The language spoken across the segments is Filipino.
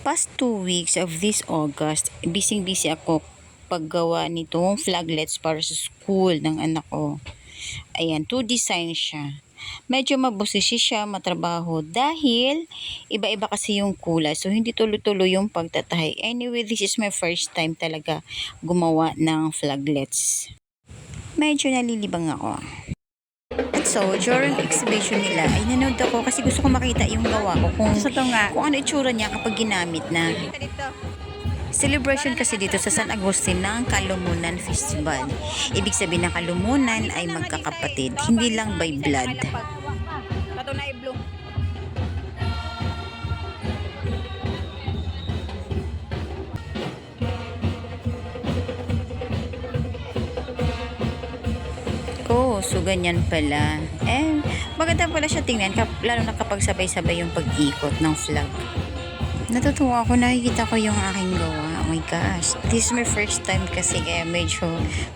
Past 2 weeks of this August, busy ako paggawa nitong flaglets para sa school ng anak ko. Ayan, 2 design siya. Medyo mabusisi siya, matrabaho dahil iba-iba kasi yung kulay. So, hindi tuloy-tuloy yung pagtatahi. Anyway, this is my first time talaga gumawa ng flaglets. Medyo nalilibang ako. At so, during exhibition nila, ay nanood ako kasi gusto ko makita yung gawa ko kung ano itsura niya kapag ginamit na. Celebration kasi dito sa San Agustin ng Kalumunan Festival. Ibig sabihin ng Kalumunan ay magkakapatid, hindi lang by blood. Oh, so ganyan pala. Maganda pala siya tingnan, lalo na kapag sabay-sabay yung pag-ikot ng flag. Natutuwa ako, nakikita ko yung aking gawa. Oh my gosh, this is my first time kasi kaya medyo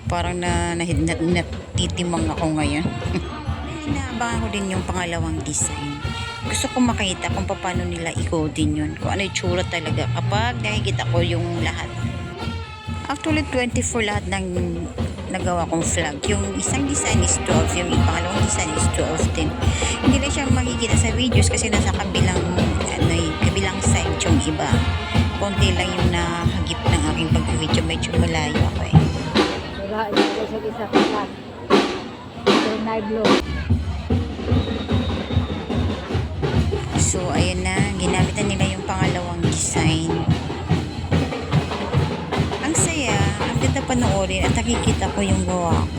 parang natitimang ako ngayon. Inaabangan ko din yung pangalawang design. Gusto ko makita kung paano nila i-coding yun, kung ano yung tsura talaga kapag nakikita ko yung lahat. Actually, 24 lahat ng nagawa kong flag. Yung isang design is 12, yung pangalawang design is 12 din. Hindi lang siya makikita sa videos kasi nasa kabilang side yung iba. Konti lang yung nahagip ng aking pag-video. Medyo malayo ako eh. Wala, isa ka. Pero na-blow. So, ayan na. Ginamit na nila yung pangalawang design. Ang saya. Ang ganda panoorin at nakikita ko yung gawa ko.